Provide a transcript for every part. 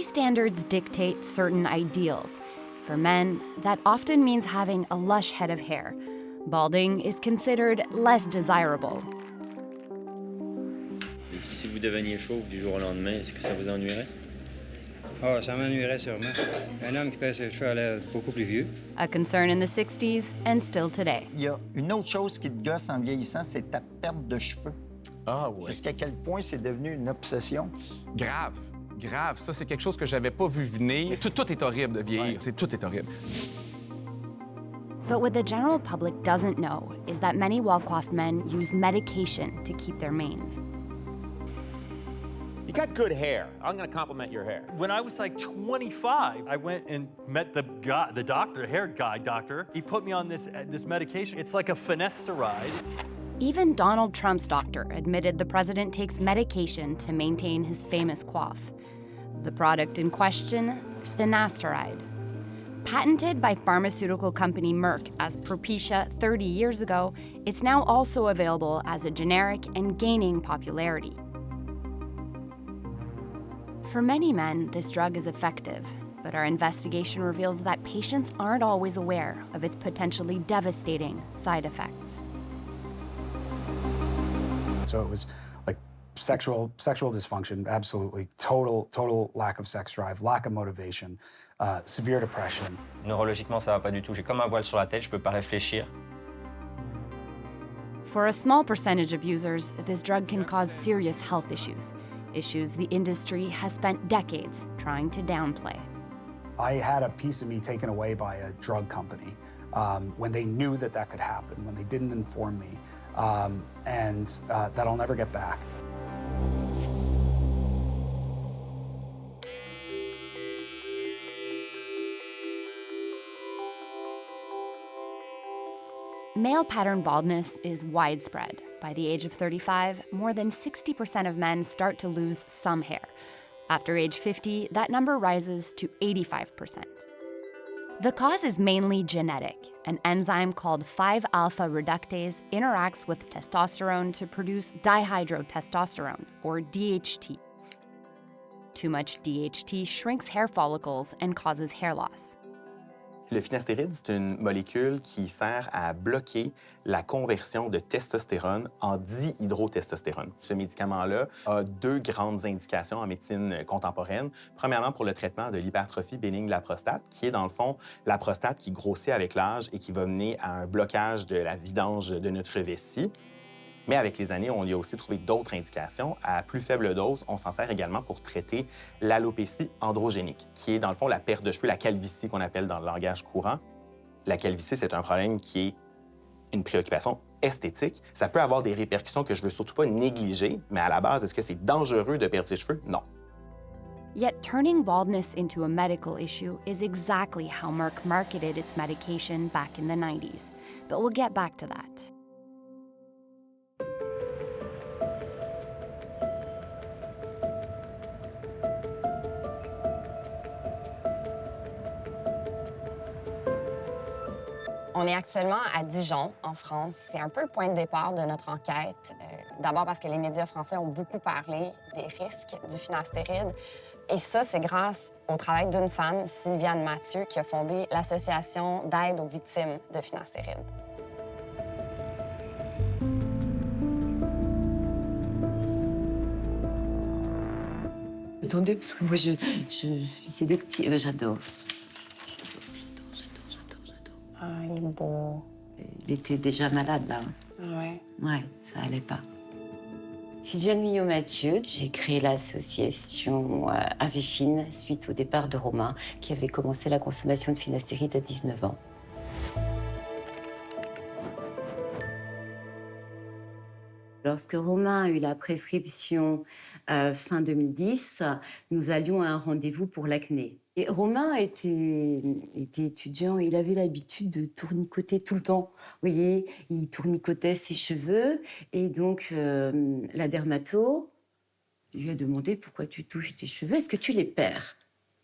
standards dictate certain ideals. For men, that often means having a lush head of hair. Balding is considered less desirable. Si vous deveniez chauve du jour au lendemain, est-ce que ça vous ennuierait? Oh, ça m'ennuierait sûrement. Un homme qui perd ses cheveux a l'air beaucoup plus vieux. A concern in the 60s and still today. Il y a une autre chose qui te gosse en vieillissant, c'est ta perte de cheveux. Ah oui. Jusqu'à quel point c'est devenu une obsession? Grave. Grave. Ça, c'est quelque chose que j'avais pas vu venir. Tout est horrible de vieillir. Ouais. Tout est horrible. But what the general public doesn't know is that many well-coiffed men use medication to keep their manes. You got good hair. I'm going to compliment your hair. When I was like 25, I went and met the doctor, hair guy doctor. He put me on this medication. It's like a finasteride. Even Donald Trump's doctor admitted the president takes medication to maintain his famous coif. The product in question, finasteride. Patented by pharmaceutical company Merck as Propecia 30 years ago, it's now also available as a generic and gaining popularity. For many men, this drug is effective, but our investigation reveals that patients aren't always aware of its potentially devastating side effects. So it was like sexual dysfunction, absolutely, total lack of sex drive, lack of motivation, severe depression. Neurologiquement, ça va pas du tout. J'ai comme un voile sur la tête, je peux pas réfléchir. For a small percentage of users, this drug can cause serious health issues the industry has spent decades trying to downplay. I had a piece of me taken away by a drug company when they knew that could happen, when they didn't inform me, and that I'll never get back. Male pattern baldness is widespread. By the age of 35, more than 60% of men start to lose some hair. After age 50, that number rises to 85%. The cause is mainly genetic. An enzyme called 5-alpha reductase interacts with testosterone to produce dihydrotestosterone, or DHT. Too much DHT shrinks hair follicles and causes hair loss. Le finastéride, c'est une molécule qui sert à bloquer la conversion de testostérone en dihydrotestostérone. Ce médicament-là a deux grandes indications en médecine contemporaine. Premièrement, pour le traitement de l'hypertrophie bénigne de la prostate, qui est dans le fond la prostate qui grossit avec l'âge et qui va mener à un blocage de la vidange de notre vessie. Mais avec les années, on y a aussi trouvé d'autres indications. À plus faible dose, on s'en sert également pour traiter l'alopécie androgénique, qui est dans le fond la perte de cheveux, la calvitie qu'on appelle dans le langage courant. La calvitie, c'est un problème qui est une préoccupation esthétique. Ça peut avoir des répercussions que je veux surtout pas négliger, mais à la base, est-ce que c'est dangereux de perdre ses cheveux? Non. Yet turning baldness into a medical issue is exactly how Merck marketed its medication back in the 90s. But we'll get back to that. On est actuellement à Dijon, en France. C'est un peu le point de départ de notre enquête. D'abord parce que les médias français ont beaucoup parlé des risques du finastéride. Et ça, c'est grâce au travail d'une femme, Sylviane Mathieu, qui a fondé l'Association d'aide aux victimes de finastéride. Attendez, parce que moi, je suis sélective. J'adore. Ah, il est beau. Il était déjà malade, là. Ouais. Ouais, ça allait pas. Sylviane Millot-Mathieu, j'ai créé l'association Ave Fine suite au départ de Romain, qui avait commencé la consommation de finastéride à 19 ans. Lorsque Romain a eu la prescription fin 2010, nous allions à un rendez-vous pour l'acné. Et Romain était étudiant, il avait l'habitude de tournicoter tout le temps. Vous voyez, il tournicotait ses cheveux. Et donc, la dermato lui a demandé « Pourquoi tu touches tes cheveux? Est-ce que tu les perds ?»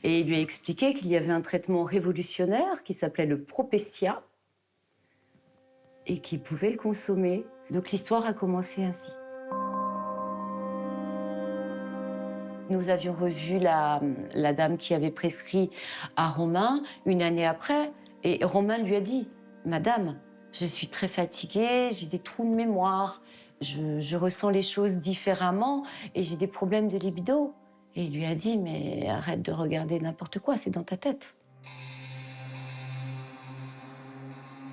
Et il lui a expliqué qu'il y avait un traitement révolutionnaire qui s'appelait le Propecia et qu'il pouvait le consommer. Donc l'histoire a commencé ainsi. Nous avions revu la dame qui avait prescrit à Romain 1 année après, et Romain lui a dit « Madame, je suis très fatiguée, j'ai des trous de mémoire, je ressens les choses différemment et j'ai des problèmes de libido. » Et il lui a dit « Mais arrête de regarder n'importe quoi, c'est dans ta tête. »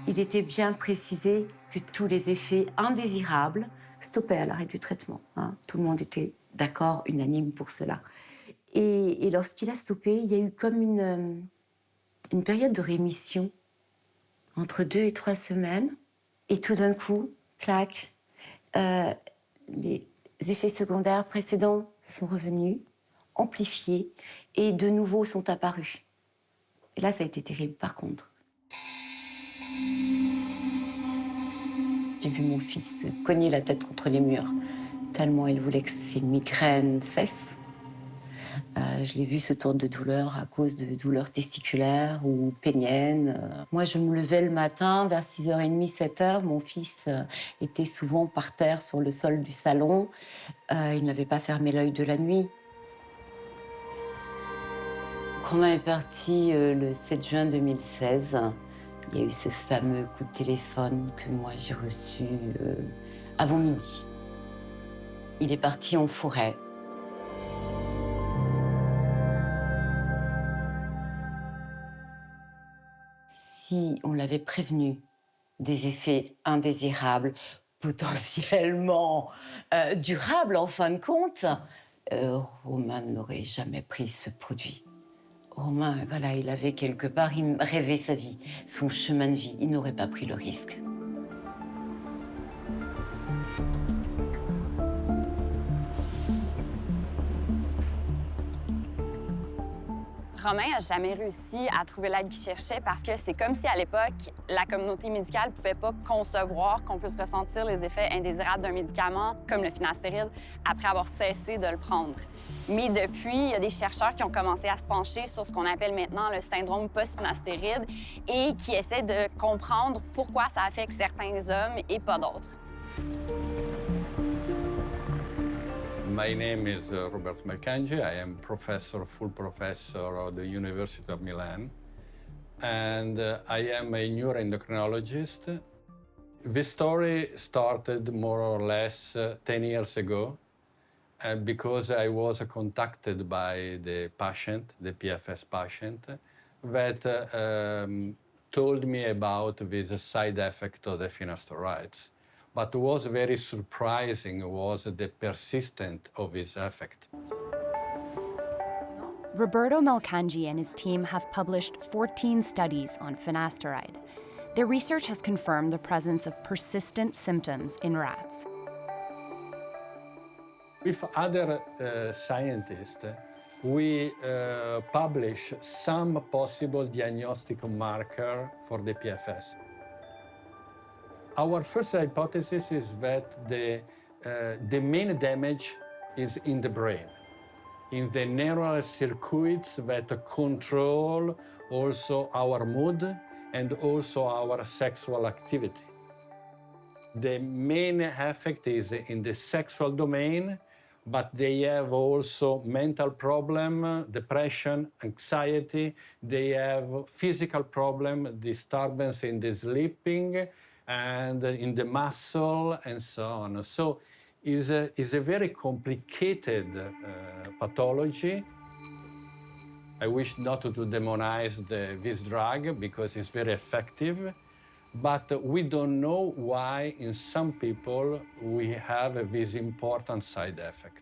Il était bien précisé que tous les effets indésirables stoppaient à l'arrêt du traitement. Hein. Tout le monde était d'accord, unanime pour cela. Et lorsqu'il a stoppé, il y a eu comme une période de rémission entre 2 et 3 semaines. Et tout d'un coup, clac, les effets secondaires précédents sont revenus, amplifiés, et de nouveau sont apparus. Et là, ça a été terrible, par contre. J'ai vu mon fils se cogner la tête contre les murs, tellement il voulait que ses migraines cessent. Je l'ai vu se tordre de douleur à cause de douleurs testiculaires ou péniennes. Moi, je me levais le matin vers 6h30, 7h. Mon fils était souvent par terre sur le sol du salon. Il n'avait pas fermé l'œil de la nuit. Romain est parti le 7 juin 2016. Il y a eu ce fameux coup de téléphone que moi j'ai reçu avant midi. Il est parti en forêt. Si on l'avait prévenu des effets indésirables, potentiellement durables en fin de compte, Romain n'aurait jamais pris ce produit. Romain, voilà, il avait quelque part, il rêvait sa vie, son chemin de vie. Il n'aurait pas pris le risque. Romain n'a jamais réussi à trouver l'aide qu'il cherchait parce que c'est comme si, à l'époque, la communauté médicale ne pouvait pas concevoir qu'on puisse ressentir les effets indésirables d'un médicament, comme le finastéride, après avoir cessé de le prendre. Mais depuis, il y a des chercheurs qui ont commencé à se pencher sur ce qu'on appelle maintenant le syndrome post-finastéride et qui essaient de comprendre pourquoi ça affecte certains hommes et pas d'autres. My name is Roberto Melcangi. I am full professor at the University of Milan. And I am a neuroendocrinologist. This story started more or less 10 years ago because I was contacted by the patient, the PFS patient, that told me about this side effect of the finasteride. But what was very surprising was the persistence of this effect. Roberto Melcangi and his team have published 14 studies on finasteride. Their research has confirmed the presence of persistent symptoms in rats. With other scientists, we publish some possible diagnostic marker for the PFS. Our first hypothesis is that the main damage is in the brain, in the neural circuits that control also our mood and also our sexual activity. The main effect is in the sexual domain, but they have also mental problem, depression, anxiety. They have physical problem, disturbance in the sleeping, and in the muscle, and so on. So it's a very complicated pathology. I wish not to demonize this drug because it's very effective, but we don't know why in some people we have this important side effect.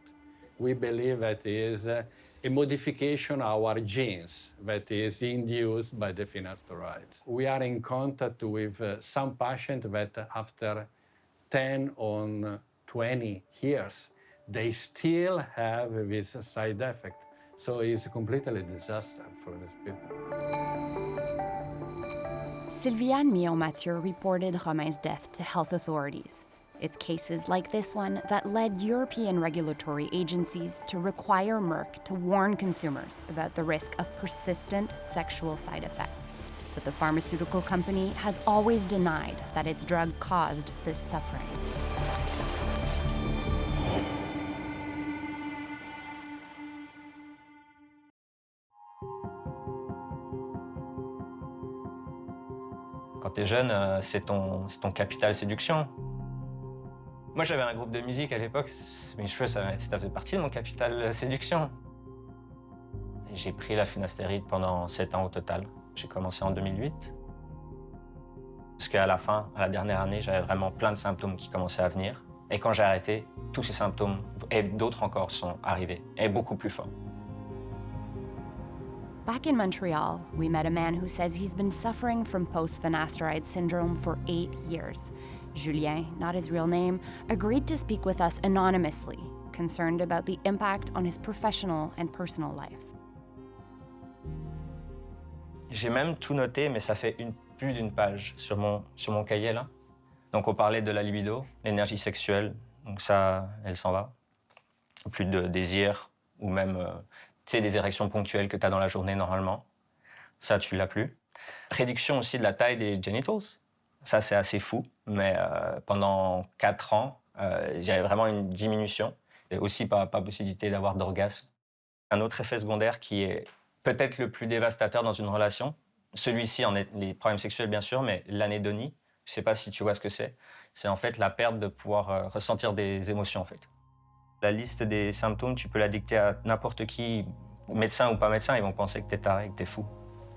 We believe that it is a modification of our genes that is induced by the finasteride. We are in contact with some patients that after 10 or 20 years, they still have this side effect. So it's completely a disaster for these people. Sylviane Millon-Mathieu reported Romain's death to health authorities. It's cases like this one that led European regulatory agencies to require Merck to warn consumers about the risk of persistent sexual side effects. But the pharmaceutical company has always denied that its drug caused this suffering. Quand t'es jeune, c'est ton capital séduction. Moi, j'avais un groupe de musique à l'époque. Mes cheveux, ça faisait partie de mon capital séduction. J'ai pris la finastéride pendant 7 ans au total. J'ai commencé en 2008. Jusqu'à la fin, à la dernière année, j'avais vraiment plein de symptômes qui commençaient à venir. Et quand j'ai arrêté, tous ces symptômes, et d'autres encore, sont arrivés, et beaucoup plus forts. Back in Montreal, we met a man who says he's been suffering from post-finasteride syndrome for 8 years. Julien, not his real name, agreed to speak with us anonymously, concerned about the impact on his professional and personal life. J'ai même tout noté, mais ça fait plus d'une page sur mon cahier, là. Donc, on parlait de la libido, l'énergie sexuelle. Donc ça, elle s'en va. Plus de désir, ou même, tu sais, des érections ponctuelles que tu as dans la journée, normalement. Ça, tu l'as plus. Réduction aussi de la taille des genitals. Ça, c'est assez fou. Mais pendant 4 ans, j'avais vraiment une diminution. Et aussi pas possibilité d'avoir d'orgasme. Un autre effet secondaire qui est peut-être le plus dévastateur dans une relation, celui-ci en est les problèmes sexuels, bien sûr, mais l'anédonie, je ne sais pas si tu vois ce que c'est. C'est en fait la perte de pouvoir ressentir des émotions, en fait. La liste des symptômes, tu peux la dicter à n'importe qui, médecin ou pas médecin, ils vont penser que t'es taré, que t'es fou.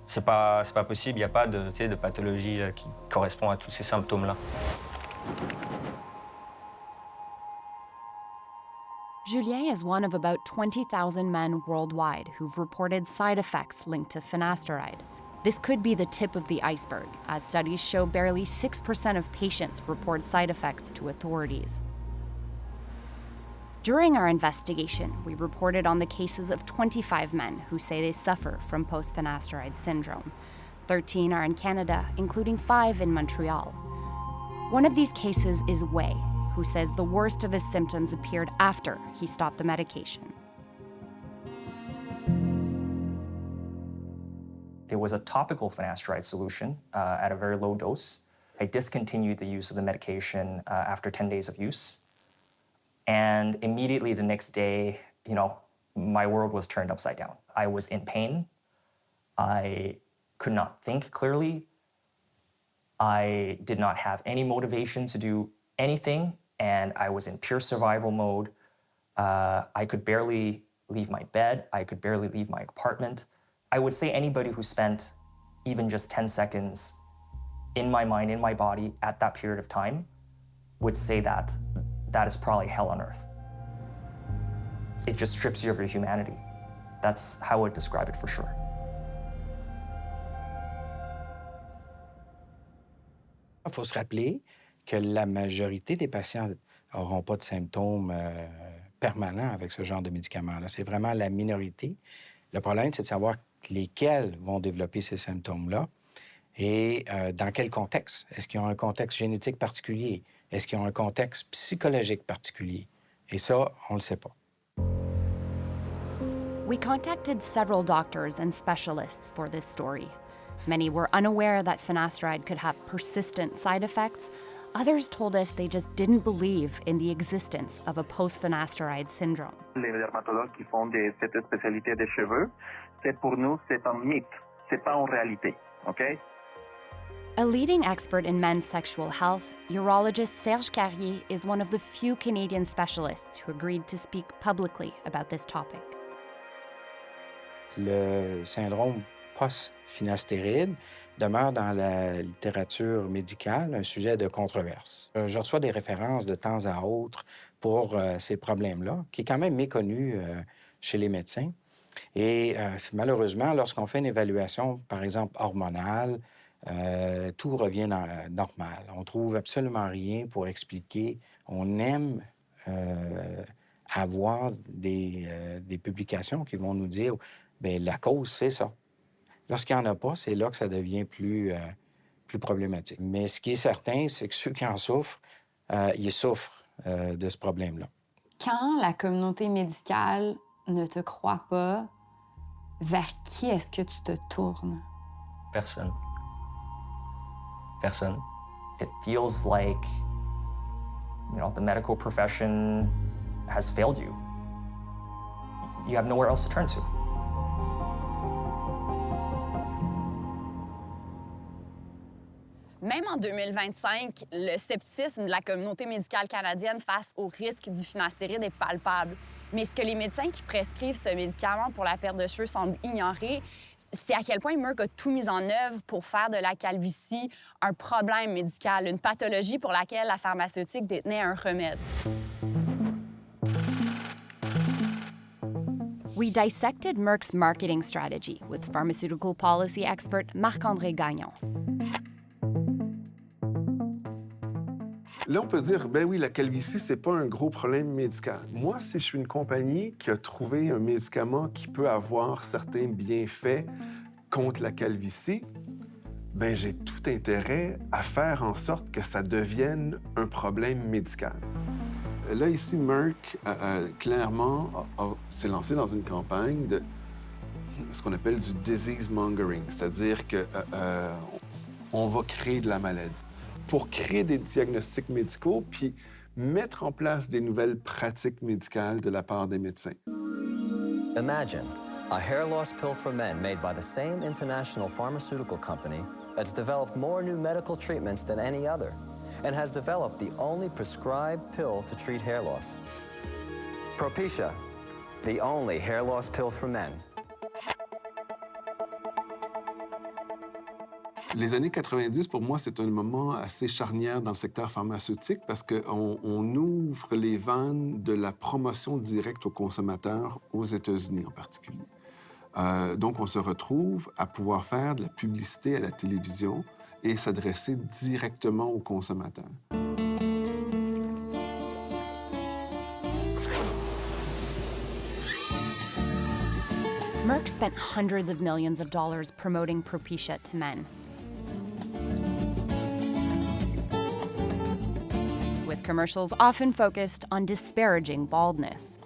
C'est pas possible, il n'y a pas de pathologie là, qui correspond à tous ces symptômes-là. Julien is one of about 20,000 men worldwide who've reported side effects linked to finasteride. This could be the tip of the iceberg, as studies show barely 6% of patients report side effects to authorities. During our investigation, we reported on the cases of 25 men who say they suffer from post-finasteride syndrome. 13 are in Canada, including 5 in Montreal. One of these cases is Wei, who says the worst of his symptoms appeared after he stopped the medication. It was a topical finasteride solution at a very low dose. I discontinued the use of the medication after 10 days of use. And immediately the next day, my world was turned upside down. I was in pain. I could not think clearly. I did not have any motivation to do anything, and I was in pure survival mode. I could barely leave my bed. I could barely leave my apartment. I would say anybody who spent even just 10 seconds in my mind, in my body, at that period of time, would say that is probably hell on earth. It just strips you of your humanity. That's how I would describe it for sure. Il faut se rappeler que la majorité des patients n'auront pas de symptômes permanents avec ce genre de médicaments-là. C'est vraiment la minorité. Le problème, c'est de savoir lesquels vont développer ces symptômes-là et dans quel contexte. Est-ce qu'ils ont un contexte génétique particulier? Est-ce qu'ils ont un contexte psychologique particulier? Et ça, on ne le sait pas. We contacted several doctors and specialists for this story. Many were unaware that finasteride could have persistent side effects. Others told us they just didn't believe in the existence of a post-finasteride syndrome. Les dermatologues qui font cette spécialité des cheveux, pour nous, c'est un mythe. C'est pas en réalité, OK? A leading expert in men's sexual health, urologist Serge Carrier is one of the few Canadian specialists who agreed to speak publicly about this topic. Le syndrome post-finastéride demeure dans la littérature médicale un sujet de controverse. Je reçois des références de temps à autre pour ces problèmes-là, qui est quand même méconnu chez les médecins. Et malheureusement, lorsqu'on fait une évaluation, par exemple hormonale, tout revient normal. On trouve absolument rien pour expliquer. On aime avoir des publications qui vont nous dire bien, la cause, c'est ça. Lorsqu'il n'y en a pas, c'est là que ça devient plus problématique. Mais ce qui est certain, c'est que ceux qui en souffrent, ils souffrent de ce problème-là. Quand la communauté médicale ne te croit pas, vers qui est-ce que tu te tournes? Personne. Personne. It feels like, the medical profession has failed you. You have nowhere else to turn to. Même en 2025, le scepticisme de la communauté médicale canadienne face au risque du finastéride est palpable. Mais ce que les médecins qui prescrivent ce médicament pour la perte de cheveux semblent ignorer, c'est à quel point Merck a tout mis en œuvre pour faire de la calvitie un problème médical, une pathologie pour laquelle la pharmaceutique détenait un remède. We dissected Merck's marketing strategy with pharmaceutical policy expert Marc-André Gagnon. Là, on peut dire, ben oui, la calvitie, c'est pas un gros problème médical. Moi, si je suis une compagnie qui a trouvé un médicament qui peut avoir certains bienfaits contre la calvitie, ben j'ai tout intérêt à faire en sorte que ça devienne un problème médical. Là, ici, Merck, clairement, s'est lancé dans une campagne de ce qu'on appelle du disease mongering, c'est-à-dire qu'on va créer de la maladie pour créer des diagnostics médicaux puis mettre en place des nouvelles pratiques médicales de la part des médecins. Imagine a hair loss pill for men made by the same international pharmaceutical company that's developed more new medical treatments than any other and has developed the only prescribed pill to treat hair loss. Propecia, the only hair loss pill for men. Les années 90, pour moi, c'est un moment assez charnière dans le secteur pharmaceutique parce qu'on ouvre les vannes de la promotion directe aux consommateurs aux États-Unis en particulier. Donc, on se retrouve à pouvoir faire de la publicité à la télévision et s'adresser directement aux consommateurs. Merck spent hundreds of millions of dollars promoting Propecia to men. With commercials often focused on disparaging baldness.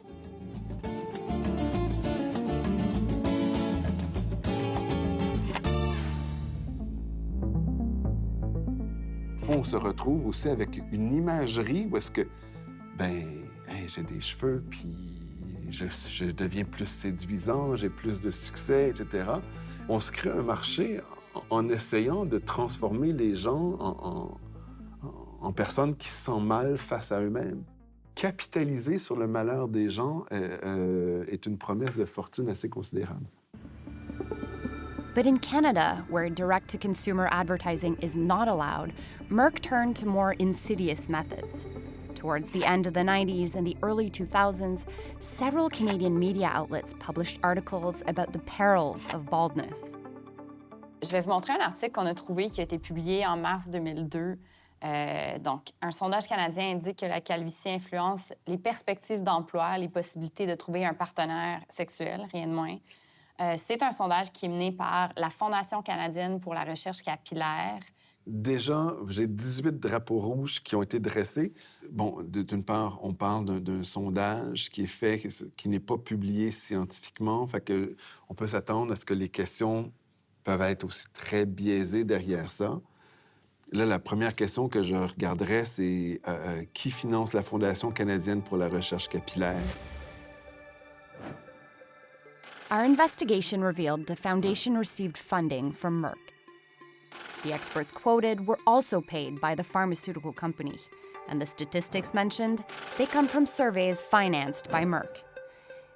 On se retrouve aussi avec une imagerie où est-ce que, j'ai des cheveux, puis je deviens plus séduisant, j'ai plus de succès, etc. On se crée un marché en essayant de transformer les gens en personnes qui se sentent mal face à eux-mêmes. Capitaliser sur le malheur des gens est une promesse de fortune assez considérable. But in Canada, where direct-to-consumer advertising is not allowed, Merck turned to more insidious methods. Towards the end of the 90s and the early 2000s, several Canadian media outlets published articles about the perils of baldness. Je vais vous montrer un article qu'on a trouvé qui a été publié en mars 2002. Donc, un sondage canadien indique que la calvitie influence les perspectives d'emploi, les possibilités de trouver un partenaire sexuel, rien de moins. C'est un sondage qui est mené par la Fondation canadienne pour la recherche capillaire. Déjà, j'ai 18 drapeaux rouges qui ont été dressés. Bon, d'une part, on parle d'un sondage qui est fait, qui n'est pas publié scientifiquement. Fait que on peut s'attendre à ce que les questions peuvent être aussi très biaisées derrière ça. Là, la première question que je regarderais, c'est qui finance la Fondation canadienne pour la recherche capillaire? Our investigation revealed the foundation received funding from Merck. The experts quoted were also paid by the pharmaceutical company, and the statistics mentioned, they come from surveys financed by Merck.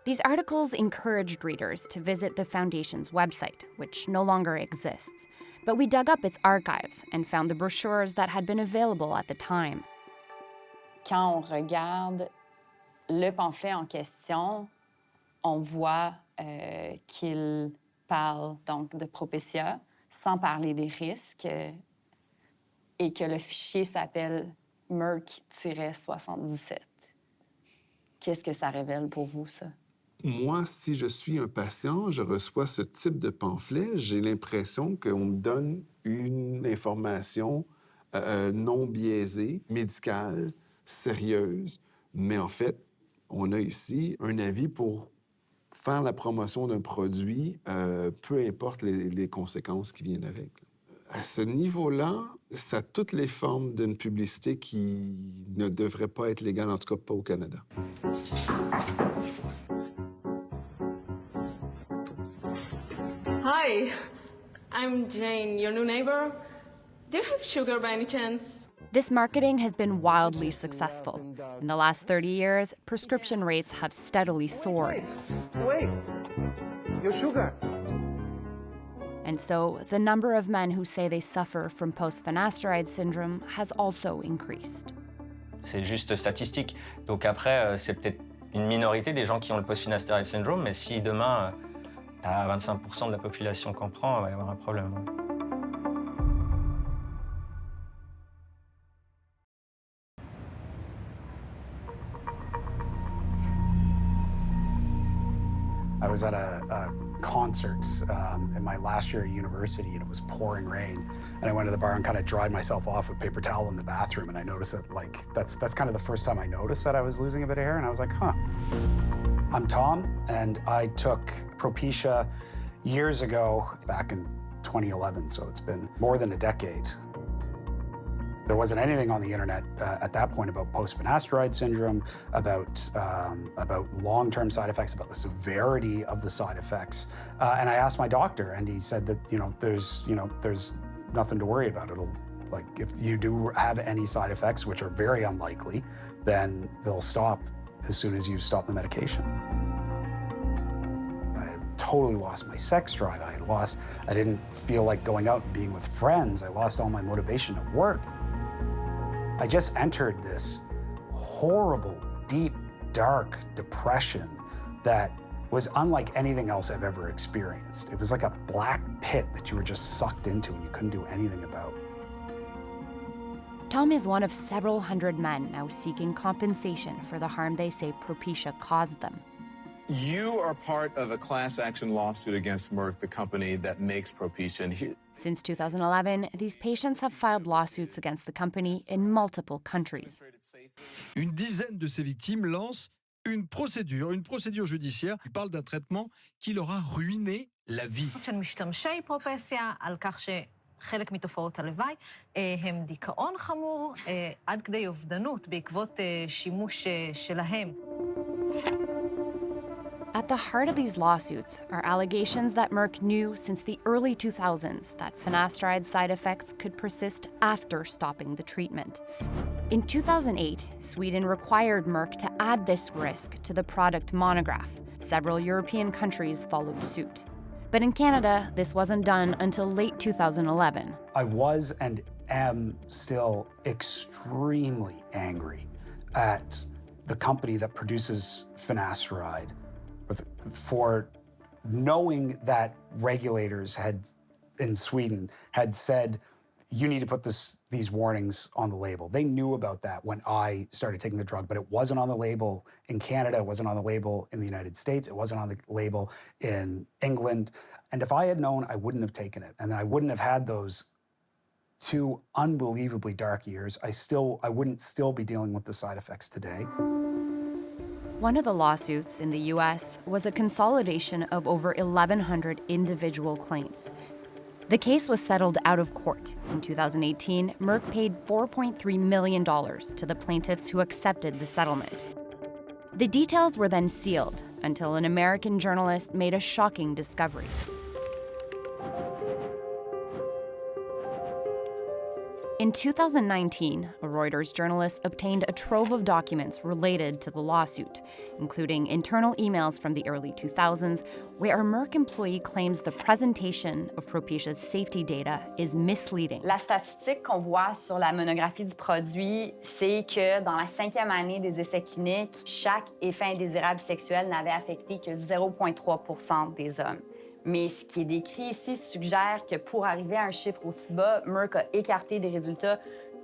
These articles encouraged readers to visit the foundation's website, which no longer exists, but we dug up its archives and found the brochures that had been available at the time. Quand on regarde le pamphlet en question, on voit qu'il parle donc de Propecia, sans parler des risques, et que le fichier s'appelle Merck-77. Qu'est-ce que ça révèle pour vous, ça? Moi, si je suis un patient, je reçois ce type de pamphlet, j'ai l'impression qu'on me donne une information non biaisée, médicale, sérieuse, mais en fait, on a ici un avis pour faire la promotion d'un produit, peu importe les conséquences qui viennent avec. À ce niveau-là, ça a toutes les formes d'une publicité qui ne devrait pas être légale, en tout cas pas au Canada. Hi, I'm Jane, your new neighbor. Do you have sugar by any chance? This marketing has been wildly successful. In the last 30 years, prescription rates have steadily soared. Wait, your sugar. And so the number of men who say they suffer from post-finasteride syndrome has also increased. C'est juste statistique. Donc après, c'est peut-être une minorité des gens qui ont le post-finasteride syndrome, mais si demain, t'as 25% de la population qui en prend, il va y avoir un problème. I was at a concert in my last year at university, and it was pouring rain. And I went to the bar and kind of dried myself off with paper towel in the bathroom. And I noticed that, like, that's kind of the first time I noticed that I was losing a bit of hair. And I was like, huh. I'm Tom, and I took Propecia years ago, back in 2011. So it's been more than a decade. There wasn't anything on the internet at that point about post-finasteride syndrome, about long-term side effects, about the severity of the side effects. And I asked my doctor, and he said that there's nothing to worry about. It'll, like, if you do have any side effects, which are very unlikely, then they'll stop as soon as you stop the medication. I totally lost my sex drive. I didn't feel like going out and being with friends. I lost all my motivation at work. I just entered this horrible, deep, dark depression that was unlike anything else I've ever experienced. It was like a black pit that you were just sucked into and you couldn't do anything about. Tom is one of several hundred men now seeking compensation for the harm they say Propecia caused them. You are part of a class action lawsuit against Merck, the company that makes Propecia. Since 2011, these patients have filed lawsuits against the company in multiple countries. Une dizaine de ces victimes lancent une procédure judiciaire qui parle d'un traitement qui leur a ruiné la vie. של משתמשי פרופסיה על כך שחלק מתופעות הלוואי הם דיכאון חמור עד כדי אובדנות בעקבות שימוש שלהם. At the heart of these lawsuits are allegations that Merck knew since the early 2000s that finasteride side effects could persist after stopping the treatment. In 2008, Sweden required Merck to add this risk to the product monograph. Several European countries followed suit. But in Canada, this wasn't done until late 2011. I was and am still extremely angry at the company that produces finasteride for knowing that regulators in Sweden had said, you need to put these warnings on the label. They knew about that when I started taking the drug, but it wasn't on the label in Canada, it wasn't on the label in the United States, it wasn't on the label in England. And if I had known, I wouldn't have taken it. And I wouldn't have had those 2 unbelievably dark years. I wouldn't still be dealing with the side effects today. One of the lawsuits in the US was a consolidation of over 1,100 individual claims. The case was settled out of court. In 2018, Merck paid $4.3 million to the plaintiffs who accepted the settlement. The details were then sealed until an American journalist made a shocking discovery. In 2019, a Reuters journalist obtained a trove of documents related to the lawsuit, including internal emails from the early 2000s, where a Merck employee claims the presentation of Propecia's safety data is misleading. La statistique qu'on voit sur la monographie du produit, c'est que dans la 5e année des essais cliniques, chaque effet indésirable sexuel n'avait affecté que 0,3% des hommes. Mais ce qui est décrit ici suggère que pour arriver à un chiffre aussi bas, Merck a écarté des résultats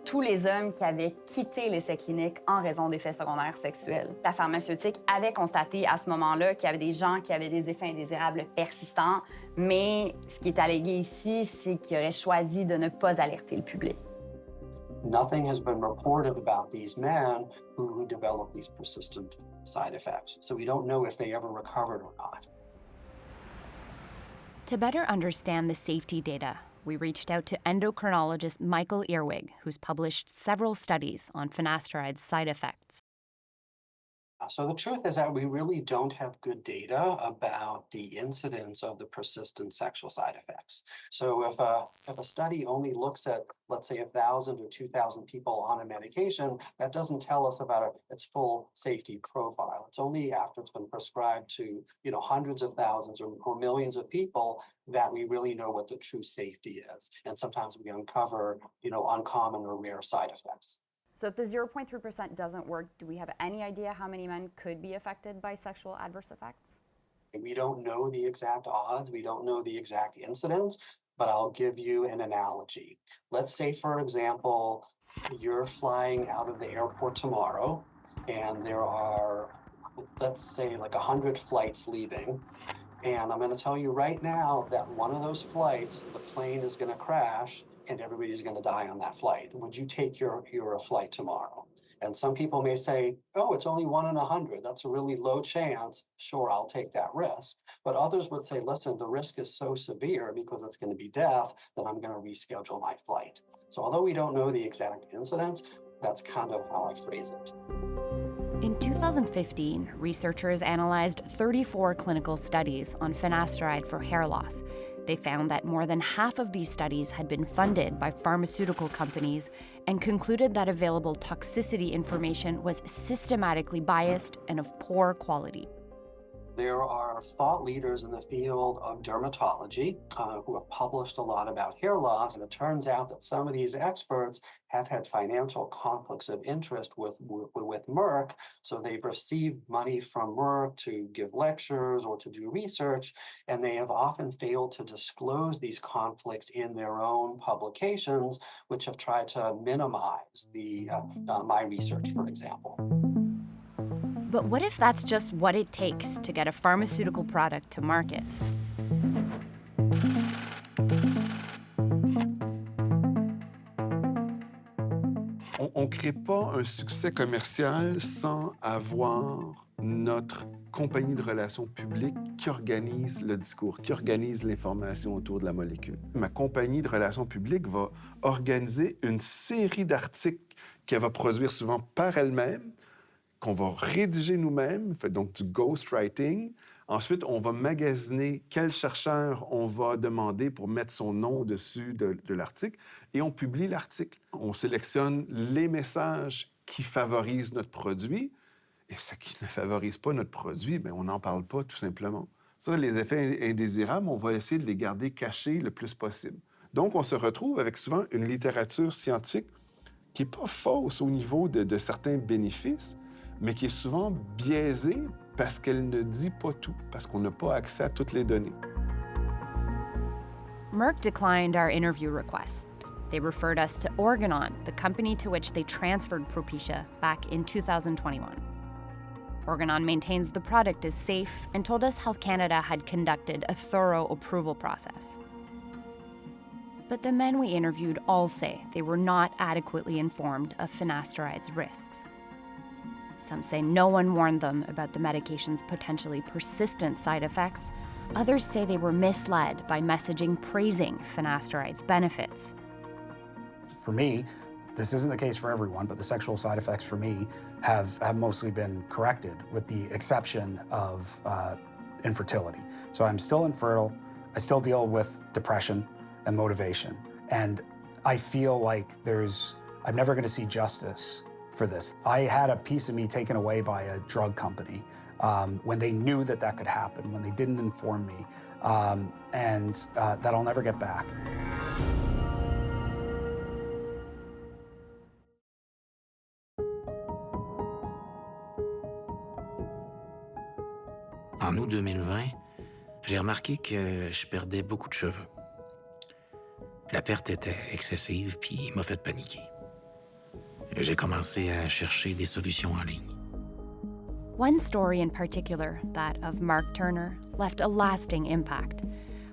tous les hommes qui avaient quitté l'essai clinique en raison d'effets secondaires sexuels. La pharmaceutique avait constaté à ce moment-là qu'il y avait des gens qui avaient des effets indésirables persistants, mais ce qui est allégué ici, c'est qu'ils auraient choisi de ne pas alerter le public. Nothing has been reported about these men who developed these persistent side effects, so we don't know if they ever recovered or not. To better understand the safety data, we reached out to endocrinologist Michael Earwig, who's published several studies on finasteride's side effects. So the truth is that we really don't have good data about the incidence of the persistent sexual side effects. So if a study only looks at, let's say, 1,000 or 2,000 people on a medication, that doesn't tell us about its full safety profile. It's only after it's been prescribed to, hundreds of thousands or millions of people that we really know what the true safety is. And sometimes we uncover, uncommon or rare side effects. So if the 0.3% doesn't work, do we have any idea how many men could be affected by sexual adverse effects? We don't know the exact odds, we don't know the exact incidence, but I'll give you an analogy. Let's say, for example, you're flying out of the airport tomorrow, and there are, let's say, like 100 flights leaving. And I'm going to tell you right now that one of those flights, the plane is going to crash, and everybody's going to die on that flight. Would you take your flight tomorrow? And some people may say, oh, it's only 1 in 100. That's a really low chance. Sure, I'll take that risk. But others would say, listen, the risk is so severe because it's going to be death that I'm going to reschedule my flight. So although we don't know the exact incidence, that's kind of how I phrase it. In 2015, researchers analyzed 34 clinical studies on finasteride for hair loss. They found that more than half of these studies had been funded by pharmaceutical companies and concluded that available toxicity information was systematically biased and of poor quality. There are thought leaders in the field of dermatology who have published a lot about hair loss, and it turns out that some of these experts have had financial conflicts of interest with Merck, so they've received money from Merck to give lectures or to do research, and they have often failed to disclose these conflicts in their own publications, which have tried to minimize my research, for example. But what if that's just what it takes to get a pharmaceutical product to market? On ne crée pas un succès commercial sans avoir notre compagnie de relations publiques qui organise le discours, qui organise l'information autour de la molécule. Ma compagnie de relations publiques va organiser une série d'articles qu'elle va produire souvent par elle-même, qu'on va rédiger nous-mêmes, fait donc du ghostwriting. Ensuite, on va magasiner quel chercheur on va demander pour mettre son nom dessus de l'article et on publie l'article. On sélectionne les messages qui favorisent notre produit et ceux qui ne favorisent pas notre produit, bien, on n'en parle pas tout simplement. Ça, les effets indésirables, on va essayer de les garder cachés le plus possible. Donc, on se retrouve avec souvent une littérature scientifique qui n'est pas fausse au niveau de certains bénéfices, mais qui est souvent biaisée parce qu'elle ne dit pas tout, parce qu'on n'a pas accès à toutes les données. Merck declined our interview request. They referred us to Organon, the company to which they transferred Propecia back in 2021. Organon maintains the product is safe and told us Health Canada had conducted a thorough approval process. But the men we interviewed all say they were not adequately informed of finasteride's risks. Some say no one warned them about the medication's potentially persistent side effects. Others say they were misled by messaging praising finasteride's benefits. For me, this isn't the case for everyone, but the sexual side effects for me have mostly been corrected, with the exception of infertility. So I'm still infertile. I still deal with depression and motivation. And I feel like I'm never going to see justice for this. I had a piece of me taken away by a drug company when they knew that could happen, when they didn't inform me, and that I'll never get back. En août 2020, j'ai remarqué que je perdais beaucoup de cheveux. La perte était excessive, puis il m'a fait paniquer. J'ai commencé à chercher des solutions en ligne. One story in particular, that of Mark Turner, left a lasting impact.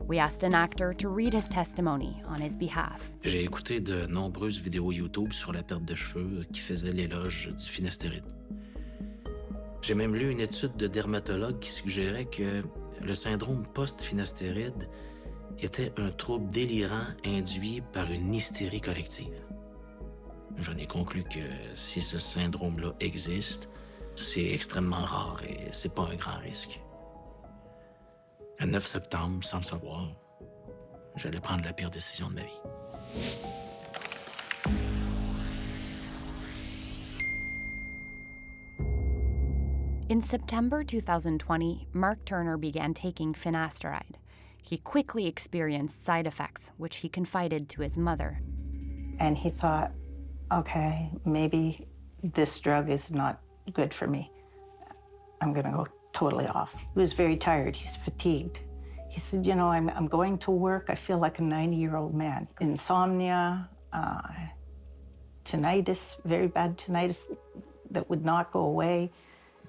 We asked an actor to read his testimony on his behalf. J'ai écouté de nombreuses vidéos YouTube sur la perte de cheveux qui faisaient l'éloge du finastéride. J'ai même lu une étude de dermatologue qui suggérait que le syndrome post-finastéride était un trouble délirant induit par une hystérie collective. J'en ai conclu que si ce syndrome-là existe, C'est extrêmement rare et c'est pas un grand risque. Le 9 septembre, sans le savoir, j'allais prendre la pire décision de ma vie. In September 2020, Mark Turner began taking finasteride. He quickly experienced side effects, which he confided to his mother. And he thought, okay, maybe this drug is not good for me. I'm gonna go totally off. He was very tired, he's fatigued. He said, you know, I'm going to work, I feel like a 90-year-old man. Insomnia, tinnitus, very bad tinnitus that would not go away.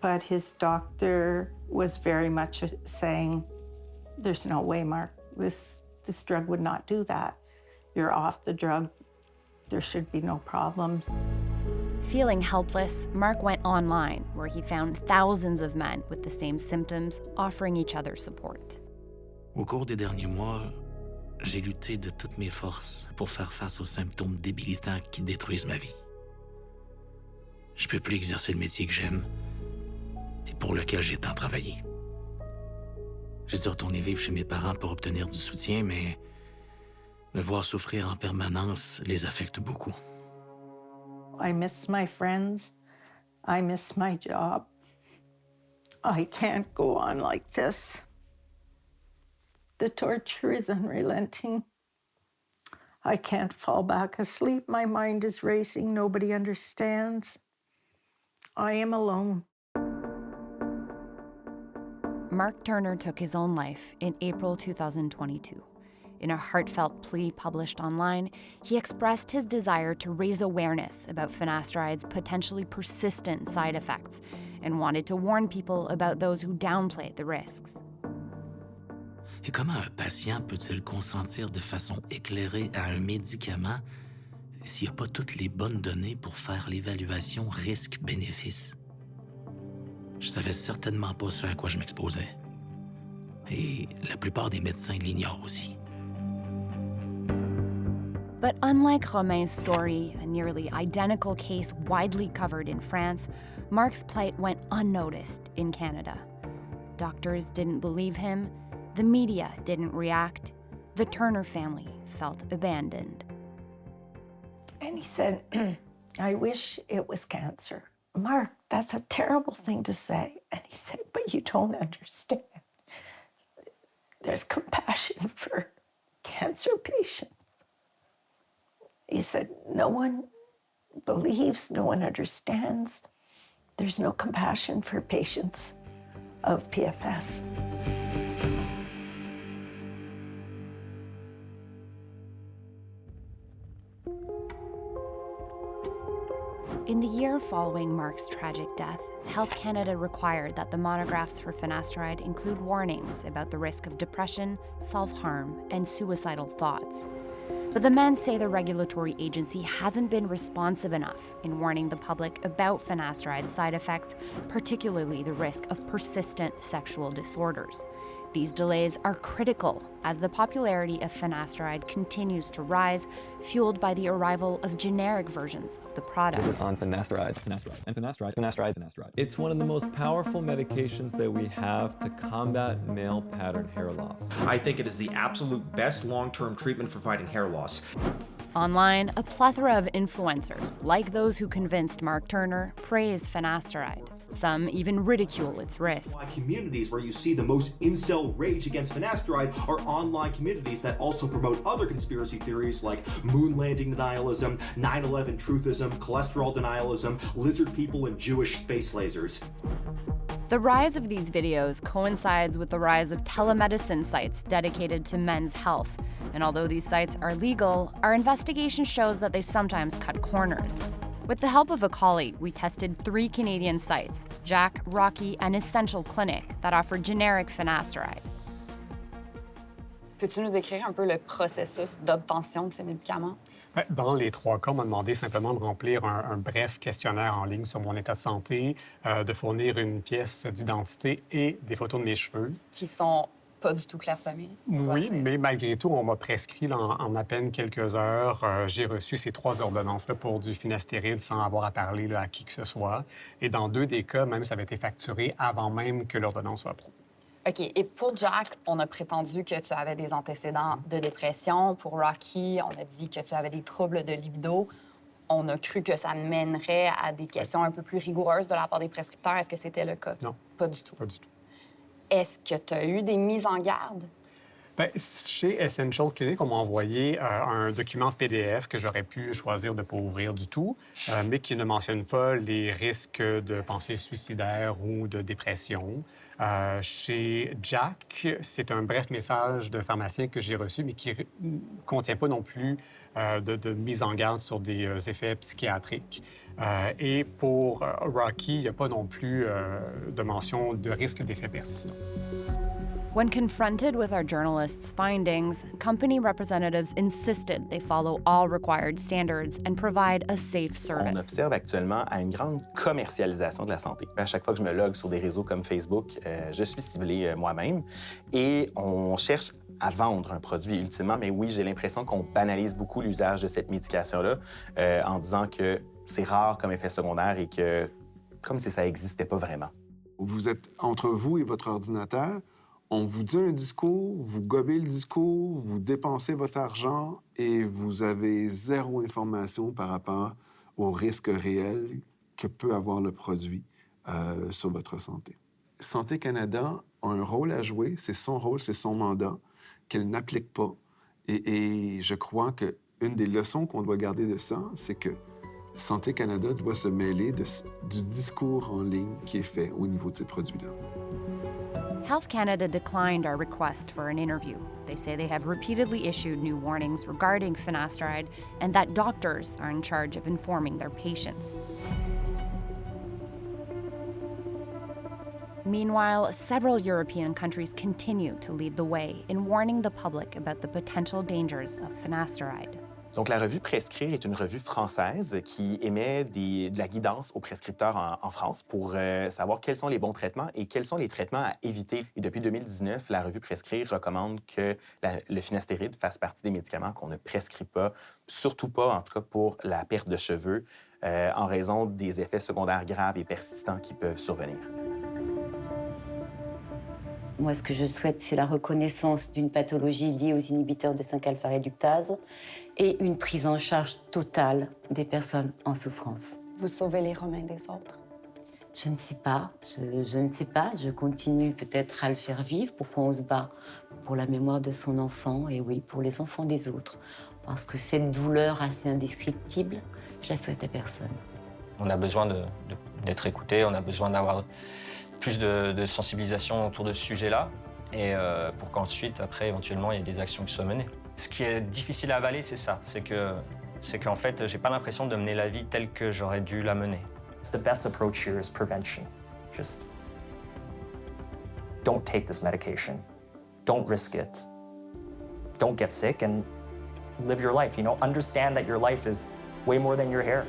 But his doctor was very much saying, there's no way, Mark, this drug would not do that. You're off the drug, there should be no problems. Feeling helpless, Mark went online, where he found thousands of men with the same symptoms offering each other support. Au cours des derniers mois, j'ai lutté de toutes mes forces pour faire face aux symptômes débilitants qui détruisent ma vie. Je peux plus exercer le métier que j'aime et pour lequel j'ai tant travaillé. J'ai dû retourner vivre chez mes parents pour obtenir du soutien, mais me voir souffrir en permanence les affecte beaucoup. I miss my friends. I miss my job. I can't go on like this. The torture is unrelenting. I can't fall back asleep. My mind is racing. Nobody understands. I am alone. Mark Turner took his own life in April 2022. In a heartfelt plea published online, he expressed his desire to raise awareness about finasteride's potentially persistent side effects and wanted to warn people about those who downplay the risks. Et comment un patient peut-il consentir de façon éclairée à un médicament s'il n'y a pas toutes les bonnes données pour faire l'évaluation risque-bénéfice? Je savais certainement pas ce à quoi je m'exposais. Et la plupart des médecins l'ignorent aussi. But unlike Romain's story, a nearly identical case widely covered in France, Mark's plight went unnoticed in Canada. Doctors didn't believe him, the media didn't react, the Turner family felt abandoned. And he said, I wish it was cancer. Mark, that's a terrible thing to say. And he said, but you don't understand. There's compassion for cancer patients. He said, no one believes, no one understands. There's no compassion for patients of PFS. In the year following Mark's tragic death, Health Canada required that the monographs for finasteride include warnings about the risk of depression, self-harm, and suicidal thoughts. But the men say the regulatory agency hasn't been responsive enough in warning the public about finasteride side effects, particularly the risk of persistent sexual disorders. These delays are critical as the popularity of finasteride continues to rise, fueled by the arrival of generic versions of the product. This is on finasteride, and finasteride. It's one of the most powerful medications that we have to combat male pattern hair loss. I think it is the absolute best long-term treatment for fighting hair loss. Online, a plethora of influencers, like those who convinced Mark Turner, praise finasteride. Some even ridicule its risks. Communities where you see the most incel rage against finasteride are online communities that also promote other conspiracy theories like moon landing denialism, 9/11 truthism, cholesterol denialism, lizard people, and Jewish space lasers. The rise of these videos coincides with the rise of telemedicine sites dedicated to men's health. And although these sites are legal, our investigation shows that they sometimes cut corners. With the help of a colleague, we tested 3 Canadian sites, Jack, Rocky, and Essential Clinic, that offer generic finasteride. Peux-tu nous décrire un peu le processus d'obtention de ces médicaments? Dans les 3 cas, on m'a demandé simplement de remplir un bref questionnaire en ligne sur mon état de santé, de fournir une pièce d'identité et des photos de mes cheveux. Qui sont pas du tout clairsemé. Oui, mais malgré tout, on m'a prescrit là, en à peine quelques heures. J'ai reçu ces 3 ordonnances-là pour du finastéride sans avoir à parler là, à qui que ce soit. Et dans 2 des cas, même, ça avait été facturé avant même que l'ordonnance soit approuvée. OK. Et pour Jack, on a prétendu que tu avais des antécédents de dépression. Pour Rocky, on a dit que tu avais des troubles de libido. On a cru que ça mènerait à des questions un peu plus rigoureuses de la part des prescripteurs. Est-ce que c'était le cas? Non. Pas du tout. Pas du tout. Est-ce que tu as eu des mises en garde? Bien, chez Essential Clinic, on m'a envoyé un document PDF que j'aurais pu choisir de ne pas ouvrir du tout, mais qui ne mentionne pas les risques de pensée suicidaire ou de dépression. Chez Jack, c'est un bref message d'un pharmacien que j'ai reçu, mais qui ne contient pas non plus de mise en garde sur des effets psychiatriques. Et pour Rocky, il n'y a pas non plus de mention de risque d'effets persistants. When confronted with our journalists' findings, company representatives insisted they follow all required standards and provide a safe service. On observe actuellement à une grande commercialisation de la santé. À chaque fois que je me logue sur des réseaux comme Facebook, je suis ciblé moi-même et on cherche à vendre un produit ultimement. Mais oui, j'ai l'impression qu'on banalise beaucoup l'usage de cette médication-là en disant que c'est rare comme effet secondaire et que comme si ça n'existait pas vraiment. Vous êtes entre vous et votre ordinateur. On vous dit un discours, vous gobez le discours, vous dépensez votre argent et vous avez zéro information par rapport aux risques réels que peut avoir le produit sur votre santé. Santé Canada a un rôle à jouer, c'est son rôle, c'est son mandat, qu'elle n'applique pas. Et je crois qu'une des leçons qu'on doit garder de ça, c'est que Santé Canada doit se mêler du discours en ligne qui est fait au niveau de ces produits-là. Health Canada declined our request for an interview. They say they have repeatedly issued new warnings regarding finasteride and that doctors are in charge of informing their patients. Meanwhile, several European countries continue to lead the way in warning the public about the potential dangers of finasteride. Donc, la revue Prescrire est une revue française qui émet de la guidance aux prescripteurs en France pour savoir quels sont les bons traitements et quels sont les traitements à éviter. Et depuis 2019, la revue Prescrire recommande que le finastéride fasse partie des médicaments qu'on ne prescrit pas, surtout pas, en tout cas, pour la perte de cheveux, en raison des effets secondaires graves et persistants qui peuvent survenir. Moi, ce que je souhaite, c'est la reconnaissance d'une pathologie liée aux inhibiteurs de 5-alpha-réductase et une prise en charge totale des personnes en souffrance. Vous sauvez les Romains des autres? Je ne sais pas, je ne sais pas. Je continue peut-être à le faire vivre. Pourquoi on se bat? Pour la mémoire de son enfant et oui, pour les enfants des autres. Parce que cette douleur assez indescriptible, je la souhaite à personne. On a besoin d'être écouté, on a besoin d'avoir plus de sensibilisation autour de ce sujet-là, et pour qu'ensuite, après, éventuellement, il y ait des actions qui soient menées. Ce qui est difficile à avaler, c'est ça, c'est qu'en fait, j'ai pas l'impression de mener la vie telle que j'aurais dû la mener. The best approach here is prevention. Just don't take this medication. Don't risk it. Don't get sick and live your life. You know, understand that your life is way more than your hair.